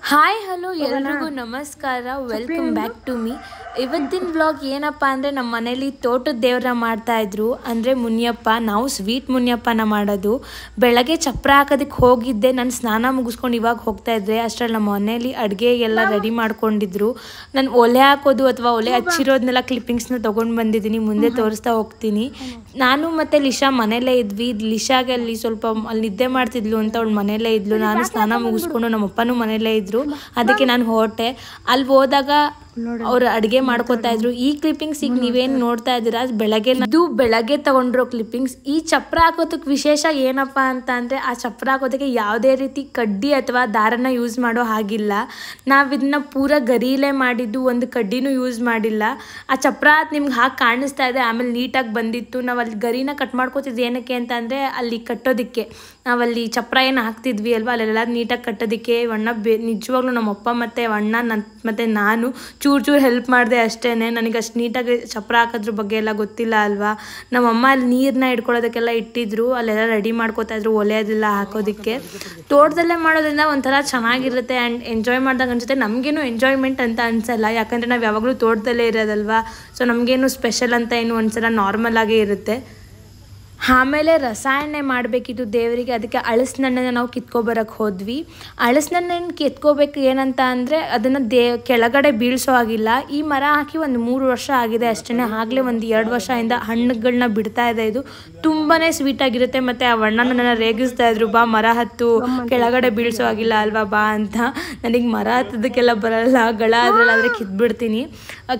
Hi hello ಎಲ್ರಿಗೂ ನಮಸ್ಕಾರ, welcome back to me. ಇವತ್ತಿನ ವ್ಲಾಗ್ ಏನಪ್ಪ ಅಂದರೆ ನಮ್ಮ ಮನೇಲಿ ತೋಟದ ದೇವ್ರ ಮಾಡ್ತಾಯಿದ್ರು, ಅಂದರೆ ಮುನಿಯಪ್ಪ. ನಾವು ಸ್ವೀಟ್ ಮುನಿಯಪ್ಪನ ಮಾಡೋದು. ಬೆಳಗ್ಗೆ ಚಪ್ರ ಹಾಕೋದಕ್ಕೆ ಹೋಗಿದ್ದೆ, ನಾನು ಸ್ನಾನ ಮುಗಿಸ್ಕೊಂಡು ಇವಾಗ ಹೋಗ್ತಾ ಇದ್ದೆ. ಅಷ್ಟರಲ್ಲಿ ನಮ್ಮ ಮನೇಲಿ ಅಡುಗೆ ಎಲ್ಲ ರೆಡಿ ಮಾಡ್ಕೊಂಡಿದ್ರು. ನಾನು ಒಲೆ ಹಾಕೋದು ಅಥವಾ ಒಲೆ ಹಚ್ಚಿರೋದನ್ನೆಲ್ಲ ಕ್ಲಿಪ್ಪಿಂಗ್ಸ್ನ ತೊಗೊಂಡು ಬಂದಿದ್ದೀನಿ, ಮುಂದೆ ತೋರಿಸ್ತಾ ಹೋಗ್ತೀನಿ. ನಾನು ಮತ್ತು ಲಿಶಾ ಮನೇಲೇ ಇದ್ವಿ. ಲಿಶಾಗೆ ಅಲ್ಲಿ ಸ್ವಲ್ಪ ಅಲ್ಲಿ ನಿದ್ದೆ ಮಾಡ್ತಿದ್ಲು ಅಂತ ಅವಳು ಮನೇಲೇ ಇದ್ಲು. ನಾನು ಸ್ನಾನ ಮುಗಿಸ್ಕೊಂಡು ನಮ್ಮಪ್ಪನೂ ಮನೇಲೇ ಇದ್ದರು, ಅದಕ್ಕೆ ನಾನು ಹೊರಟೆ. ಅಲ್ಲಿ ಹೋದಾಗ ಅವ್ರು ಅಡುಗೆ ಮಾಡ್ಕೋತಾ ಇದ್ರು. ಈ ಕ್ಲಿಪ್ಪಿಂಗ್ಸ್ ಈಗ ನೀವೇನು ನೋಡ್ತಾ ಇದ್ದೀರಾ ಬೆಳಗ್ಗೆ ತಗೊಂಡಿರೋ ಕ್ಲಿಪ್ಪಿಂಗ್ಸ್. ಈ ಚಪ್ರ ಹಾಕೋದಕ್ಕೆ ವಿಶೇಷ ಏನಪ್ಪ ಅಂತ ಅಂದರೆ, ಆ ಚಪ್ರ ಹಾಕೋದಕ್ಕೆ ಯಾವುದೇ ರೀತಿ ಕಡ್ಡಿ ಅಥವಾ ದಾರನ ಯೂಸ್ ಮಾಡೋ ಹಾಗಿಲ್ಲ. ನಾವು ಇದನ್ನ ಪೂರ ಗರಿಲೇ ಮಾಡಿದ್ದು, ಒಂದು ಕಡ್ಡಿನೂ ಯೂಸ್ ಮಾಡಿಲ್ಲ. ಆ ಚಪ್ರ ನಿಮ್ಗೆ ಹಾಕಿ ಕಾಣಿಸ್ತಾ ಇದೆ, ಆಮೇಲೆ ನೀಟಾಗಿ ಬಂದಿತ್ತು. ನಾವು ಅಲ್ಲಿ ಗರಿನ ಕಟ್ ಮಾಡ್ಕೋತಿದ್ವಿ ಏನಕ್ಕೆ ಅಂತ ಅಂದರೆ, ಅಲ್ಲಿ ಕಟ್ಟೋದಕ್ಕೆ ನಾವಲ್ಲಿ ಚಪ್ರ ಏನು ಹಾಕ್ತಿದ್ವಿ ಅಲ್ವಾ, ಅಲ್ಲೆಲ್ಲ ನೀಟಾಗಿ ಕಟ್ಟೋದಕ್ಕೆ ನಿಜವಾಗ್ಲೂ ನಮ್ಮಪ್ಪ ಮತ್ತು ಅಣ್ಣ ಮತ್ತು ನಾನು ಚೂರು ಹೆಲ್ಪ್ ಮಾಡಿದೆ ಅಷ್ಟೇ. ನನಗೆ ಅಷ್ಟು ನೀಟಾಗಿ ಚಪ್ರ ಹಾಕೋದ್ರ ಬಗ್ಗೆ ಎಲ್ಲ ಗೊತ್ತಿಲ್ಲ ಅಲ್ವಾ. ನಮ್ಮಮ್ಮ ಅಲ್ಲಿ ನೀರನ್ನ ಇಟ್ಕೊಳ್ಳೋದಕ್ಕೆಲ್ಲ ಇಟ್ಟಿದ್ರು, ಅಲ್ಲೆಲ್ಲ ರೆಡಿ ಮಾಡ್ಕೋತಾ ಇದ್ರು ಒಲೆ ಅದೆಲ್ಲ ಹಾಕೋದಕ್ಕೆ. ತೋಟದಲ್ಲೇ ಮಾಡೋದ್ರಿಂದ ಒಂಥರ ಚೆನ್ನಾಗಿರುತ್ತೆ ಆ್ಯಂಡ್ ಎಂಜಾಯ್ ಮಾಡ್ದಂಗೆ ಅನಿಸುತ್ತೆ. ನಮಗೇನು ಎಂಜಾಯ್ಮೆಂಟ್ ಅಂತ ಅನಿಸಲ್ಲ, ಯಾಕಂದರೆ ನಾವು ಯಾವಾಗಲೂ ತೋಟದಲ್ಲೇ ಇರೋದಲ್ವಾ. ಸೊ ನಮಗೇನು ಸ್ಪೆಷಲ್ ಅಂತ ಏನು ಅನಿಸಲ್ಲ, ನಾರ್ಮಲ್ ಆಗೇ ಇರುತ್ತೆ. ಆಮೇಲೆ ರಸಾಯನ ಮಾಡಬೇಕಿತ್ತು ದೇವರಿಗೆ, ಅದಕ್ಕೆ ಹಳಸಿನಣ್ಣನ ನಾವು ಕಿತ್ಕೊಬರಕ್ಕೆ ಹೋದ್ವಿ. ಹಳಸಿನಣ್ಣನ ಕಿತ್ಕೋಬೇಕು ಏನಂತ ಅಂದರೆ, ಅದನ್ನು ಕೆಳಗಡೆ ಬೀಳಿಸೋ ಆಗಿಲ್ಲ. ಈ ಮರ ಹಾಕಿ ಒಂದು 3 ವರ್ಷ ಆಗಿದೆ ಅಷ್ಟೇ. ಆಗಲೇ ಒಂದು 2 ವರ್ಷದಿಂದ ಹಣ್ಣುಗಳನ್ನ ಬಿಡ್ತಾ ಇದೆ. ಇದು ತುಂಬಾ ಸ್ವೀಟಾಗಿರುತ್ತೆ. ಮತ್ತು ಆ ಅಣ್ಣ ನನ್ನನ್ನು ರೇಗಿಸ್ತಾ ಇದ್ರು, ಬಾ ಮರ ಹತ್ತು, ಕೆಳಗಡೆ ಬೀಳಿಸೋ ಆಗಿಲ್ಲ ಅಲ್ವಾ ಬಾ ಅಂತ. ನನಗೆ ಮರ ಹತ್ತೋದಕ್ಕೆಲ್ಲ ಬರಲ್ಲ, ಗಳ ಅದರಲ್ಲಾದರೆ ಕಿತ್ಬಿಡ್ತೀನಿ.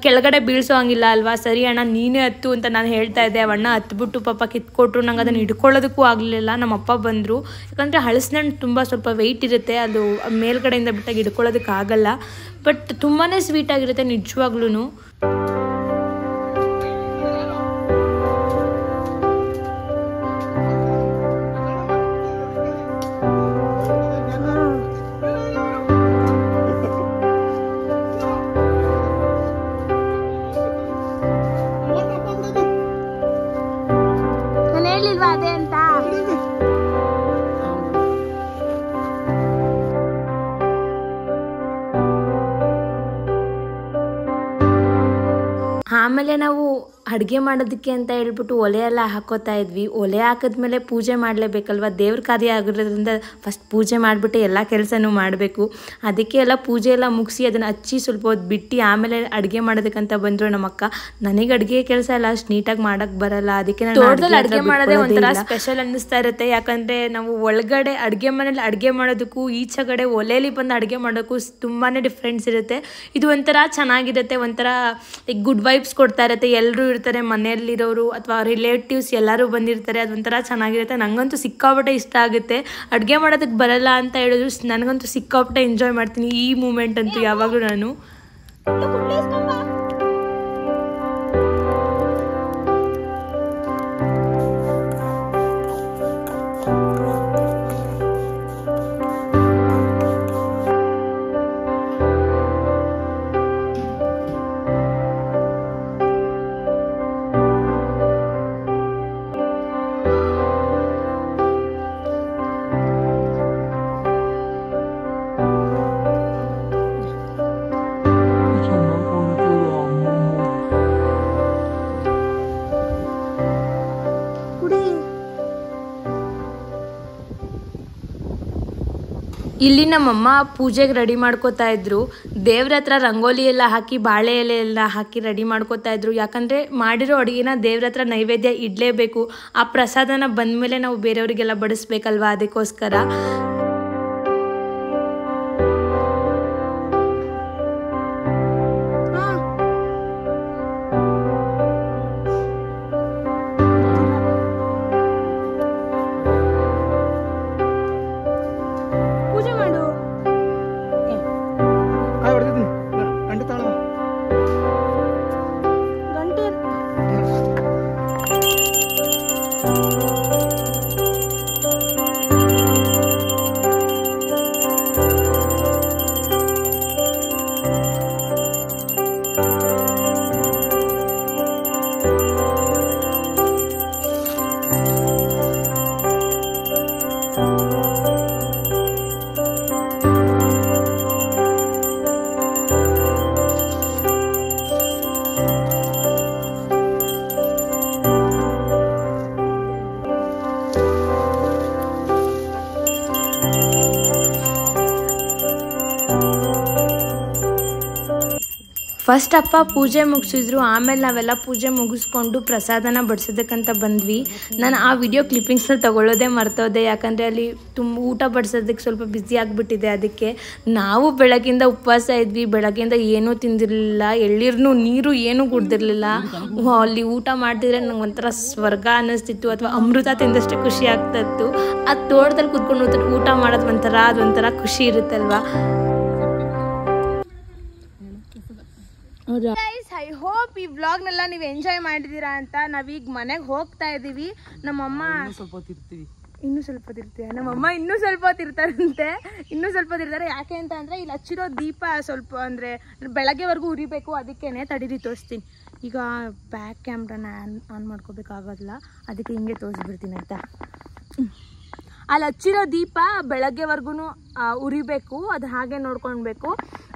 ಕೆಳಗಡೆ ಬೀಳಿಸೋ ಹಂಗಿಲ್ಲ ಅಲ್ವಾ, ಸರಿ ಅಣ್ಣ ನೀನೇ ಹತ್ತು ಅಂತ ನಾನು ಹೇಳ್ತಾ ಇದ್ದೆ. ಅಣ್ಣ ಹತ್ಬಿಟ್ಟು ಪಾಪ ಕಿತ್ಕೊಟ್ಟು ನಂಗೆ ಅದನ್ನು ಹಿಡ್ಕೊಳ್ಳೋದಕ್ಕೂ ಆಗಲಿಲ್ಲ. ನಮ್ಮ ಅಪ್ಪ ಬಂದರು, ಯಾಕಂದರೆ ಹಳಸಿನ ಹಣ್ಣು ತುಂಬ ಸ್ವಲ್ಪ ವೆಯ್ಟ್ ಇರುತ್ತೆ, ಅದು ಮೇಲ್ಗಡೆಯಿಂದ ಬಿಟ್ಟಾಗ ಹಿಡ್ಕೊಳ್ಳೋದಕ್ಕಾಗಲ್ಲ. ಬಟ್ ತುಂಬಾ ಸ್ವೀಟಾಗಿರುತ್ತೆ ನಿಜವಾಗ್ಲೂ. ಆಮೇಲೆ ನಾವು ಅಡುಗೆ ಮಾಡೋದಕ್ಕೆ ಅಂತ ಹೇಳ್ಬಿಟ್ಟು ಒಲೆ ಎಲ್ಲ ಹಾಕೋತಾ ಇದ್ವಿ. ಒಲೆ ಹಾಕಿದ್ಮೇಲೆ ಪೂಜೆ ಮಾಡಲೇಬೇಕಲ್ವ, ದೇವ್ರ ಕಾರ್ಯ ಆಗಿರೋದ್ರಿಂದ ಫಸ್ಟ್ ಪೂಜೆ ಮಾಡಿಬಿಟ್ಟು ಎಲ್ಲ ಕೆಲಸನೂ ಮಾಡಬೇಕು. ಅದಕ್ಕೆ ಎಲ್ಲ ಪೂಜೆ ಎಲ್ಲ ಮುಗಿಸಿ ಅದನ್ನು ಹಚ್ಚಿ ಸ್ವಲ್ಪ ಹೊತ್ತು ಬಿಟ್ಟು ಆಮೇಲೆ ಅಡುಗೆ ಮಾಡೋದಕ್ಕಂತ ಬಂದರು ನಮ್ಮಕ್ಕ. ನನಗೆ ಅಡುಗೆ ಕೆಲಸ ಎಲ್ಲ ಅಷ್ಟು ನೀಟಾಗಿ ಮಾಡೋಕ್ಕೆ ಬರಲ್ಲ, ಅದಕ್ಕೆ ನಾನು ತೋಟದಲ್ಲಿ ಅಡುಗೆ ಮಾಡೋದೇ ಒಂಥರ ಸ್ಪೆಷಲ್ ಅನ್ನಿಸ್ತಾ ಇರುತ್ತೆ. ಯಾಕಂದರೆ ನಾವು ಒಳಗಡೆ ಅಡುಗೆ ಮನೇಲಿ ಅಡುಗೆ ಮಾಡೋದಕ್ಕೂ ಈಚೆಗಡೆ ಒಲೆಯಲ್ಲಿ ಬಂದು ಅಡುಗೆ ಮಾಡೋಕ್ಕೂ ತುಂಬಾ ಡಿಫ್ರೆನ್ಸ್ ಇರುತ್ತೆ. ಇದು ಒಂಥರ ಚೆನ್ನಾಗಿರುತ್ತೆ, ಒಂಥರ ಗುಡ್ ವೈಬ್ಸ್ ಕೊಡ್ತಾ ಇರುತ್ತೆ. ಎಲ್ಲರೂ ಇರ್ತಾರೆ ಮನೆಯಲ್ಲಿರೋರು ಅಥವಾ ರಿಲೇಟಿವ್ಸ್ ಎಲ್ಲರೂ ಬಂದಿರ್ತಾರೆ, ಅದೊಂಥರ ಚೆನ್ನಾಗಿರುತ್ತೆ. ನನಗಂತೂ ಸಿಕ್ಕಾಪಟ್ಟೆ ಇಷ್ಟ ಆಗುತ್ತೆ. ಅಡುಗೆ ಮಾಡೋದಕ್ಕೆ ಬರಲ್ಲ ಅಂತ ಹೇಳಿದ್ರು ನನಗಂತೂ ಸಿಕ್ಕಾಪಟ್ಟೆ ಎಂಜಾಯ್ ಮಾಡ್ತೀನಿ ಈ ಮೂಮೆಂಟ್ ಅಂತೂ ಯಾವಾಗಲೂ ನಾನು. ಇಲ್ಲಿ ನಮ್ಮಮ್ಮ ಪೂಜೆಗೆ ರೆಡಿ ಮಾಡ್ಕೋತಾ ಇದ್ರು. ದೇವ್ರ ಹತ್ರ ರಂಗೋಲಿ ಎಲ್ಲ ಹಾಕಿ ಬಾಳೆ ಎಲೆ ಎಲ್ಲ ಹಾಕಿ ರೆಡಿ ಮಾಡ್ಕೋತಾ ಇದ್ರು. ಯಾಕಂದರೆ ಮಾಡಿರೋ ಅಡುಗೆನ ದೇವ್ರ ಹತ್ರ ನೈವೇದ್ಯ ಇಡಲೇಬೇಕು. ಆ ಪ್ರಸಾದನ ಬಂದಮೇಲೆ ನಾವು ಬೇರೆಯವರಿಗೆಲ್ಲ ಬಡಿಸ್ಬೇಕಲ್ವ, ಅದಕ್ಕೋಸ್ಕರ. ಫಸ್ಟ್ ಅಪ್ಪ ಪೂಜೆ ಮುಗಿಸಿದ್ರು, ಆಮೇಲೆ ನಾವೆಲ್ಲ ಪೂಜೆ ಮುಗಿಸ್ಕೊಂಡು ಪ್ರಸಾದನ ಬಡಿಸೋದಕ್ಕಂತ ಬಂದ್ವಿ. ನಾನು ಆ ವಿಡಿಯೋ ಕ್ಲಿಪ್ಪಿಂಗ್ಸ್ನ ತೊಗೊಳ್ಳೋದೇ ಮರ್ತೋದೆ, ಯಾಕಂದರೆ ಅಲ್ಲಿ ಊಟ ಬಡಿಸೋದಕ್ಕೆ ಸ್ವಲ್ಪ ಬ್ಯುಸಿ ಆಗಿಬಿಟ್ಟಿದೆ. ಅದಕ್ಕೆ ನಾವು ಬೆಳಗ್ಗಿಂದ ಉಪವಾಸ ಇದ್ವಿ, ಬೆಳಗ್ಗೆಯಿಂದ ಏನೂ ತಿಂದಿರಲಿಲ್ಲ, ಎಳ್ನೀರು ನೀರು ಏನೂ ಕುಡ್ದಿರಲಿಲ್ಲ. ಅಲ್ಲಿ ಊಟ ಮಾಡ್ತಿದ್ರೆ ನಂಗೆ ಒಂಥರ ಸ್ವರ್ಗ ಅನ್ನಿಸ್ತಿತ್ತು, ಅಥವಾ ಅಮೃತ ತಿಂದಷ್ಟೇ ಖುಷಿ ಆಗ್ತಾಯಿತ್ತು. ಅದು ತೋಟದಲ್ಲಿ ಕುತ್ಕೊಂಡು ಊಟ ಮಾಡೋದು ಅದೊಂಥರ ಖುಷಿ ಇರುತ್ತಲ್ವ. ಗೈಸ್, ಐ ಹೋಪ್ ಈ ವ್ಲಾಗ್ನೆಲ್ಲ ನೀವು ಎಂಜಾಯ್ ಮಾಡಿದ್ದೀರಾ ಅಂತ. ನಾವೀಗ ಮನೆಗೆ ಹೋಗ್ತಾ ಇದ್ದೀವಿ. ನಮ್ಮಮ್ಮ ಇನ್ನೂ ಸ್ವಲ್ಪ ಹೊತ್ತಿರ್ತೀವಿ. ನಮ್ಮಮ್ಮ ಇನ್ನೂ ಸ್ವಲ್ಪ ಹೊತ್ತಿರ್ತಾರಂತೆ. ಯಾಕೆ ಅಂತ ಅಂದರೆ ಇಲ್ಲಿ ಹಚ್ಚಿರೋ ದೀಪ ಸ್ವಲ್ಪ ಅಂದರೆ ಬೆಳಗ್ಗೆವರೆಗೂ ಉರಿಬೇಕು. ಅದಕ್ಕೇನೆ ತಡೀರಿ ತೋರಿಸ್ತೀನಿ. ಈಗ ಬ್ಯಾಕ್ ಕ್ಯಾಮ್ರಾನ ಆನ್ ಮಾಡ್ಕೋಬೇಕಾಗೋದಿಲ್ಲ, ಅದಕ್ಕೆ ಹಿಂಗೆ ತೋರಿಸ್ಬಿಡ್ತೀನಿ ಆಯಿತಾ. ಅಲ್ಲಿ ಹಚ್ಚಿರೋ ದೀಪ ಬೆಳಗ್ಗೆವರೆಗೂ ಉರಿಬೇಕು, ಅದು ಹಾಗೆ ನೋಡ್ಕೊಳ್ಬೇಕು.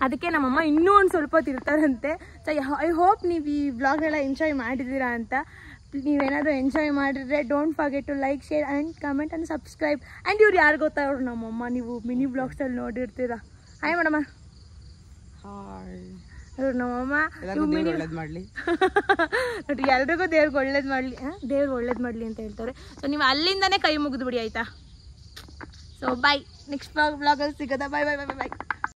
ಅದಕ್ಕೆ ನಮ್ಮಮ್ಮ ಇನ್ನೂ ಒಂದು ಸ್ವಲ್ಪ ಹೊತ್ತು ಇರ್ತಾರಂತೆ. ಸೊ ಐ ಹೋಪ್ ನೀವು ಈ ವ್ಲಾಗ್ನೆಲ್ಲ ಎಂಜಾಯ್ ಮಾಡಿದ್ದೀರಾ ಅಂತ. ನೀವೇನಾದರೂ ಎಂಜಾಯ್ ಮಾಡಿದ್ರೆ don't forget to like, share and comment and subscribe. And ಇವ್ರು ಯಾರು ಗೊತ್ತಾ, ಅವ್ರು ನಮ್ಮಮ್ಮ. ನೀವು ಮಿನಿ ಬ್ಲಾಗ್ಸಲ್ಲಿ ನೋಡಿರ್ತೀರಾ. ಹಾಯ್ ಮೇಡಮ್ಮ. ಇವ್ರು ನಮ್ಮಮ್ಮ. ನೋಡಿ, ಎಲ್ರಿಗೂ ದೇವ್ರಿಗೆ ಒಳ್ಳೇದು ಮಾಡಲಿ ಅಂತ ಹೇಳ್ತಾರೆ. ಸೊ ನೀವು ಅಲ್ಲಿಂದನೇ ಕೈ ಮುಗಿದು ಬಿಡಿ ಆಯಿತಾ. ಸೊ ಬಾಯ್, ನೆಕ್ಸ್ಟ್ ವ್ಲಾಗಲ್ಲಿ ಸಿಗೋದಾ. ಬಾಯ್.